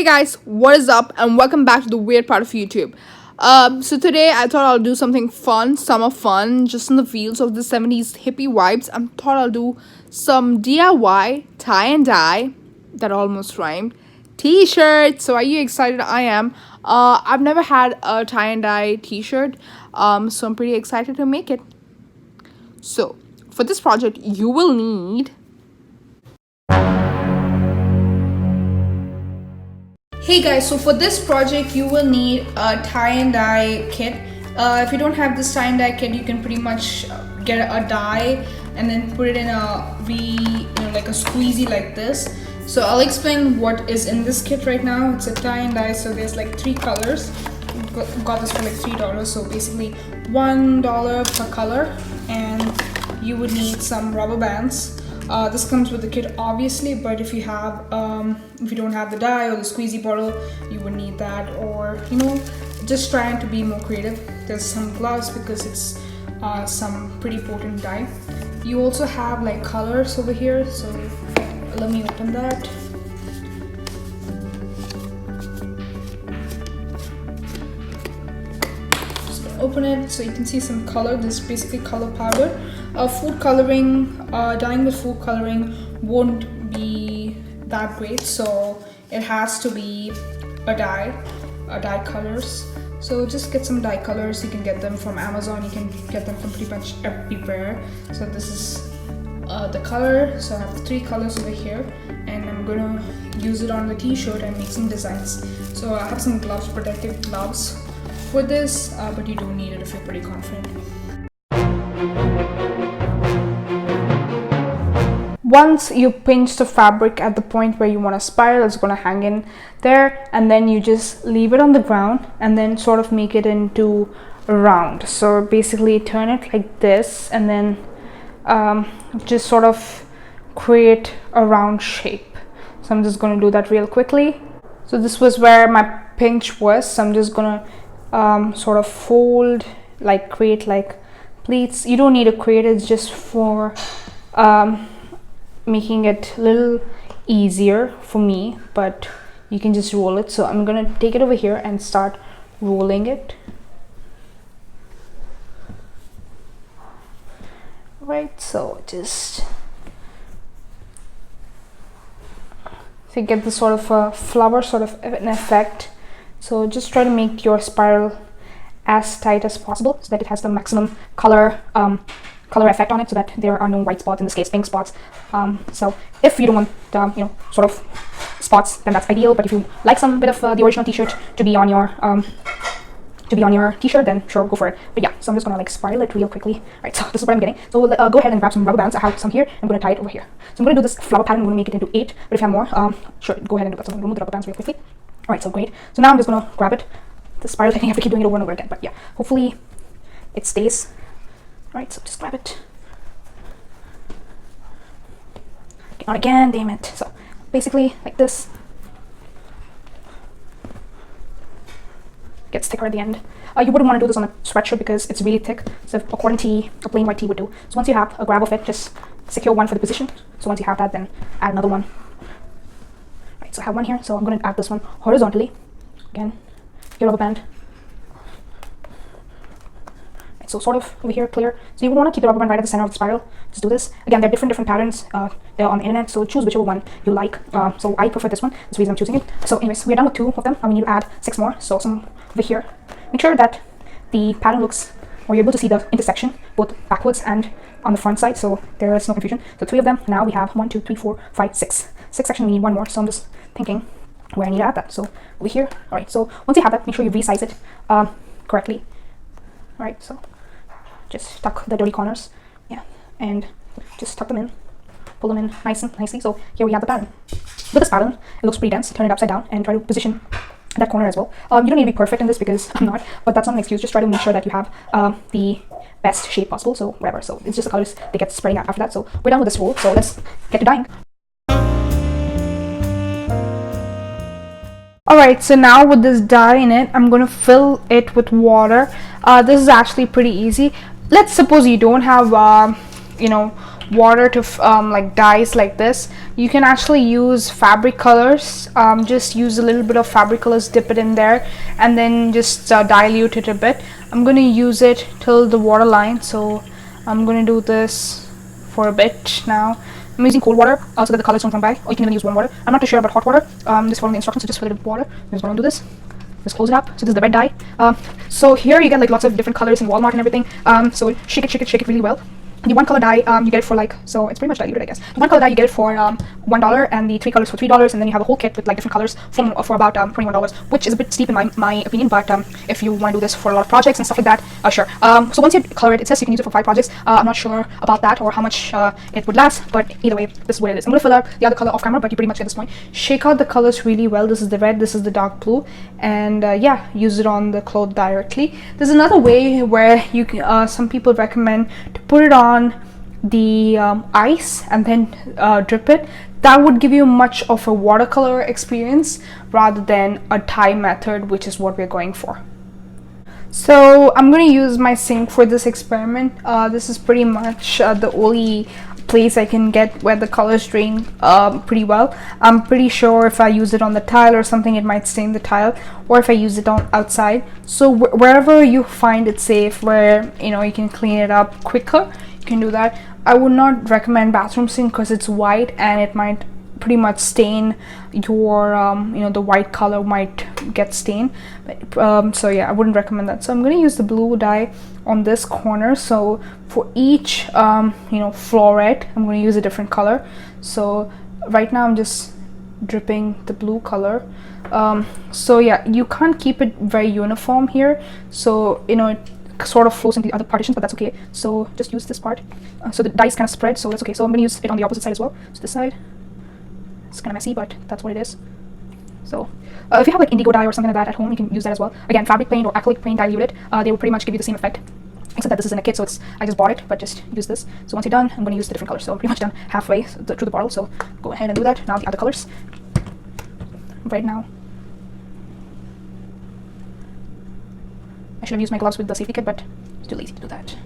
Hey guys, what is up and welcome back to the weird part of YouTube. So today I thought I'll do something fun, summer fun, just in the fields of the 70s hippie vibes. I thought I'll do some DIY, tie and dye, that almost rhymed, t-shirt. So are you excited? I am. I've never had a tie and dye t-shirt, so I'm pretty excited to make it. So for this project you will need Hey guys, so for this project you will need a tie and dye kit. If you don't have this tie and dye kit, you can pretty much get a dye and then put it in a like a squeezy like this. So I'll explain what is in this kit right now. It's a tie and dye, so there's like 3 colors. Got this for like $3, so basically $1 per color, and you would need some rubber bands. This comes with the kit obviously, but if you don't have the dye or the squeezy bottle, you would need that, or just trying to be more creative. There's some gloves because it's some pretty potent dye. You also have like colors over here, so let me open that. Just gonna open it so you can see some color. This is basically color powder. Food coloring, dyeing with food coloring won't be that great, so it has to be a dye colors. So just get some dye colors. You can get them from Amazon, you can get them from pretty much everywhere. So this is the color. So I have the 3 colors over here, and I'm gonna use it on the t-shirt and make some designs. So I have some gloves, protective gloves for this, but you don't need it if you're pretty confident. Once you pinch the fabric at the point where you want to spiral, it's going to hang in there, and then you just leave it on the ground and then sort of make it into a round. So basically turn it like this and then just sort of create a round shape. So I'm just going to do that real quickly. So this was where my pinch was, so I'm just going to sort of fold, like create like pleats. You don't need to create it, it's just for making it a little easier for me, but you can just roll it. So I'm gonna take it over here and start rolling it. Right, so you get this sort of a flower sort of an effect. So just try to make your spiral as tight as possible so that it has the maximum color effect on it, so that there are no white spots, in this case pink spots. So if you don't want sort of spots, then that's ideal, but if you like some bit of the original t-shirt to be on your t-shirt, then sure, go for it. But yeah, so I'm just gonna like spiral it real quickly. Right, so this is what I'm getting. So go ahead and grab some rubber bands. I have some here. I'm gonna tie it over here. So I'm gonna do this flower pattern. I'm gonna make it into 8, but if you have more, sure, go ahead and do that. So I'm gonna remove the rubber bands real quickly. All right, so great. So now I'm just gonna grab it. The spiral technique, I have to keep doing it over and over again, but yeah, hopefully it stays. Alright, so just grab it. Okay, not again, damn it. So basically like this. Gets thicker at the end. You wouldn't want to do this on a sweatshirt because it's really thick, so a cotton tee, a plain white tee would do. So once you have a grab of it, just secure one for the position. So once you have that, then add another one. Alright, so I have one here, so I'm going to add this one horizontally. Again, your rubber band. So sort of over here, clear. So you would want to keep the rubber band right at the center of the spiral. Just do this. Again, there are different patterns. They're on the internet, so choose whichever one you like. So I prefer this one. That's the reason I'm choosing it. So anyways, we're done with 2 of them. We need to add 6 more. So some over here. Make sure that the pattern looks, or you're able to see the intersection both backwards and on the front side, so there is no confusion. So 3 of them. Now we have 1, 2, 3, 4, 5, 6. 6 sections. We need 1 more. So I'm just thinking where I need to add that. So over here. All right. So once you have that, make sure you resize it correctly. All right. So just tuck the dirty corners, yeah, and just tuck them in, pull them in nicely. So here we have the pattern. With this pattern, it looks pretty dense. Turn it upside down and try to position that corner as well. You don't need to be perfect in this because I'm not, but that's not an excuse. Just try to make sure that you have the best shape possible. So whatever. So it's just the colors that get spreading out after that. So we're done with this roll. So let's get to dyeing. Alright, so now with this dye in it, I'm going to fill it with water. This is actually pretty easy. Let's suppose you don't have water to like dyes like this, you can actually use fabric colors. Just use a little bit of fabric colors, dip it in there, and then just dilute it a bit. I'm going to use it till the water line, so I'm going to do this for a bit now. I'm using cold water so that the colors don't come back, or you can even use warm water. I'm not too sure about hot water. Just following the instructions, so just fill it with water. I'm just going to do this. Just close it up. So this is the red dye. So here you get like lots of different colors in Walmart and everything. So shake it really well. The one color dye you get it for like, so it's pretty much diluted, I guess. The one color dye you get it for $1, and the 3 colors for $3, and then you have a whole kit with like different colors for about $21, which is a bit steep in my opinion. But if you want to do this for a lot of projects and stuff like that, sure. So once you color it, it says you can use it for 5 projects. I'm not sure about that or how much it would last, but either way, this is what it is. I'm gonna fill out the other color off camera, but you pretty much get this point. Shake out the colors really well. This is the red, this is the dark blue, and yeah, use it on the cloth directly. There's another way where you can, some people recommend to put it on the ice and then drip it. That would give you much of a watercolor experience rather than a dye method, which is what we're going for. So I'm going to use my sink for this experiment. This is pretty much the only place I can get where the colors drain pretty well. I'm pretty sure if I use it on the tile or something, it might stain the tile, or if I use it on outside. So wherever you find it safe, where you can clean it up quicker, you can do that. I would not recommend bathroom sink because it's white and it might pretty much stain your the white color might get stained. So yeah, I wouldn't recommend that. So I'm going to use the blue dye on this corner. So for each floret, I'm going to use a different color. So right now I'm just dripping the blue color. So yeah, you can't keep it very uniform here, so it sort of flows into the other partitions, but that's okay. So just use this part. So the dye is kind of spread, so that's okay. So I'm going to use it on the opposite side as well. So this side, it's kind of messy, but that's what it is. So if you have like indigo dye or something like that at home, you can use that as well. Again, fabric paint or acrylic paint diluted, they will pretty much give you the same effect, except that this is in a kit, so I just bought it, but just use this. So once you're done, I'm going to use the different colors. So I'm pretty much done halfway through the bottle, so go ahead and do that. Now the other colors. Right now, I should have used my gloves with the safety kit, but I'm too lazy to do that.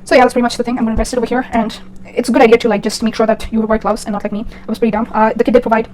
So yeah, that's pretty much the thing. I'm going to rest it over here, and it's a good idea to like just make sure that you wear gloves and not like me. I was pretty dumb. The kit did provide,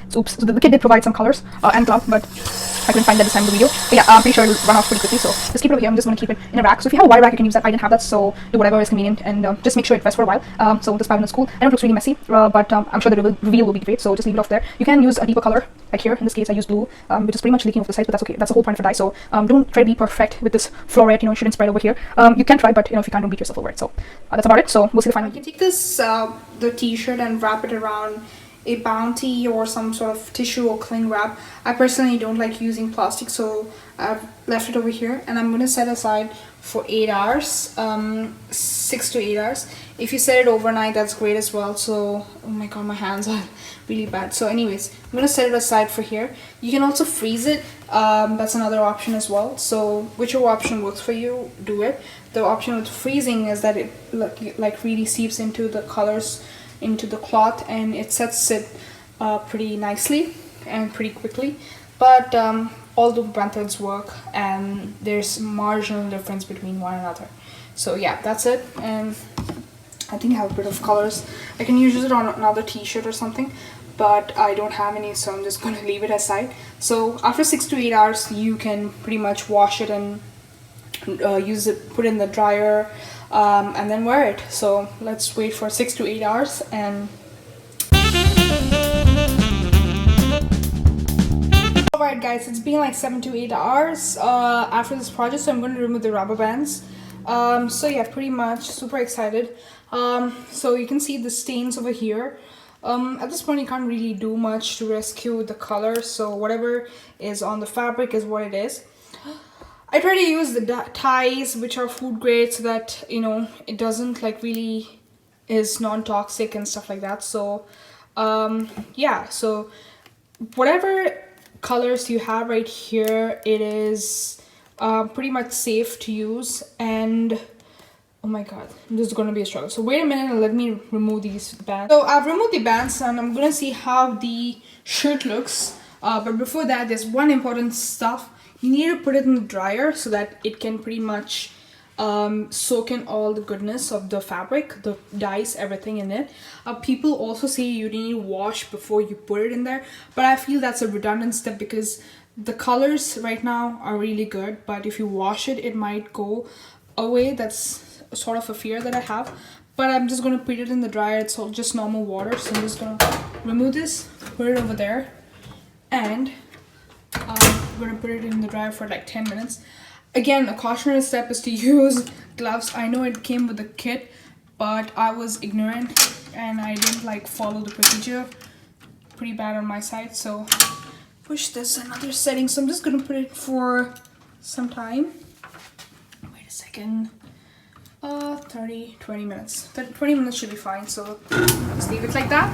so the kit did provide some colors and glove, but I couldn't find that this time in the video. But yeah, I'm pretty sure it'll run off pretty quickly, so just keep it over here. I'm just going to keep it in a rack. So if you have a wire rack, you can use that. I didn't have that, so do whatever is convenient, and just make sure it rests for a while. So this 5 minutes cool. I know it looks really messy, but I'm sure the reveal will be great, so just leave it off there. You can use a deeper color, like here. In this case, I used blue, which is pretty much leaking off the side, but that's okay. That's the whole point of a dye, so don't try to be perfect with this floret. It shouldn't spread over here. You can try, but if you can't, don't beat yourself over it. So that's about it. So we'll see the final. You can take this, the t-shirt, and wrap it around a bounty or some sort of tissue or cling wrap. I personally don't like using plastic, so I've left it over here, and I'm going to set aside for 8 hours, 6 to 8 hours. If you set it overnight, that's great as well. So oh my god, my hands are really bad. So anyways, I'm going to set it aside for here. You can also freeze it. That's another option as well. So whichever option works for you, do it. The option with freezing is that it like really seeps into the colors into the cloth, and it sets it pretty nicely and pretty quickly. But all the methods work, and there's marginal difference between one another. So yeah, that's it. And I think I have a bit of colors. I can use it on another t-shirt or something, but I don't have any, so I'm just gonna leave it aside. So after 6 to 8 hours, you can pretty much wash it and use it, put it in the dryer, and then wear it. So let's wait for 6 to 8 hours. And alright guys, it's been like 7 to 8 hours after this project, so I'm going to remove the rubber bands. So yeah, pretty much super excited. So you can see the stains over here. At this point you can't really do much to rescue the color, so whatever is on the fabric is what it is. I try to use the ties which are food grade so that, you know, it doesn't like really is non-toxic and stuff like that. So yeah, so whatever colors you have right here, it is pretty much safe to use. And oh my god, this is gonna be a struggle. So wait a minute and let me remove these bands. So I've removed the bands and I'm gonna see how the shirt looks. But before that, there's one important stuff. You need to put it in the dryer so that it can pretty much soak in all the goodness of the fabric, the dyes, everything in it. People also say you need to wash before you put it in there, but I feel that's a redundant step because the colors right now are really good, but if you wash it, it might go away. That's sort of a fear that I have. But I'm just going to put it in the dryer. It's all just normal water, so I'm just going to remove this, put it over there, and I'm going to put it in the dryer for like 10 minutes. Again, a cautionary step is to use gloves. I know it came with the kit, but I was ignorant and I didn't like follow the procedure. Pretty bad on my side. So push this another setting. So I'm just going to put it for some time. Wait a second. 20 minutes. 20 minutes should be fine. So just leave it like that.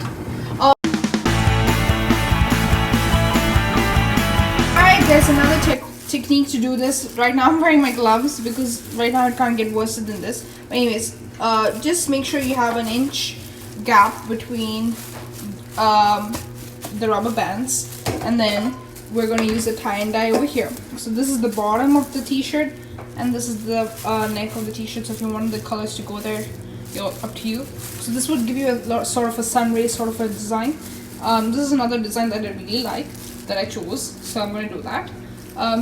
There's another technique to do this. Right now I'm wearing my gloves because right now it can't get worse than this. But anyways, just make sure you have an inch gap between the rubber bands, and then we're going to use a tie and dye over here. So this is the bottom of the t-shirt and this is the neck of the t-shirt. So if you want the colors to go there, up to you. So this would give you a sort of a sun ray sort of a design. This is another design that I really like that I chose, so I'm going to do that.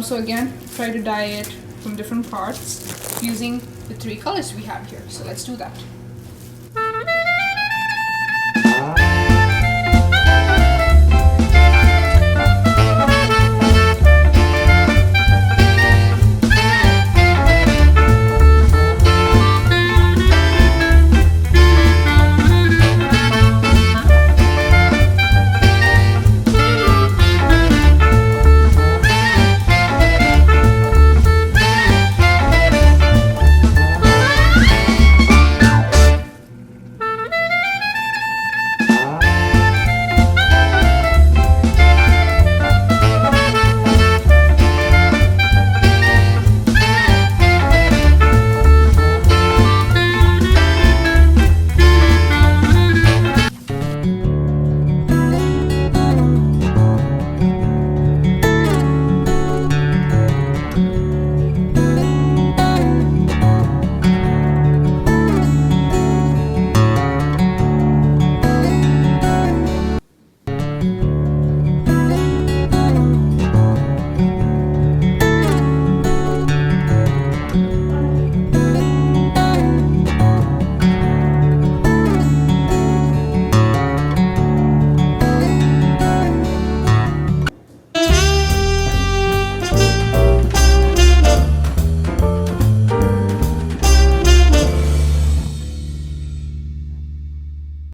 So again, try to dye it from different parts using the 3 colors we have here. So let's do that.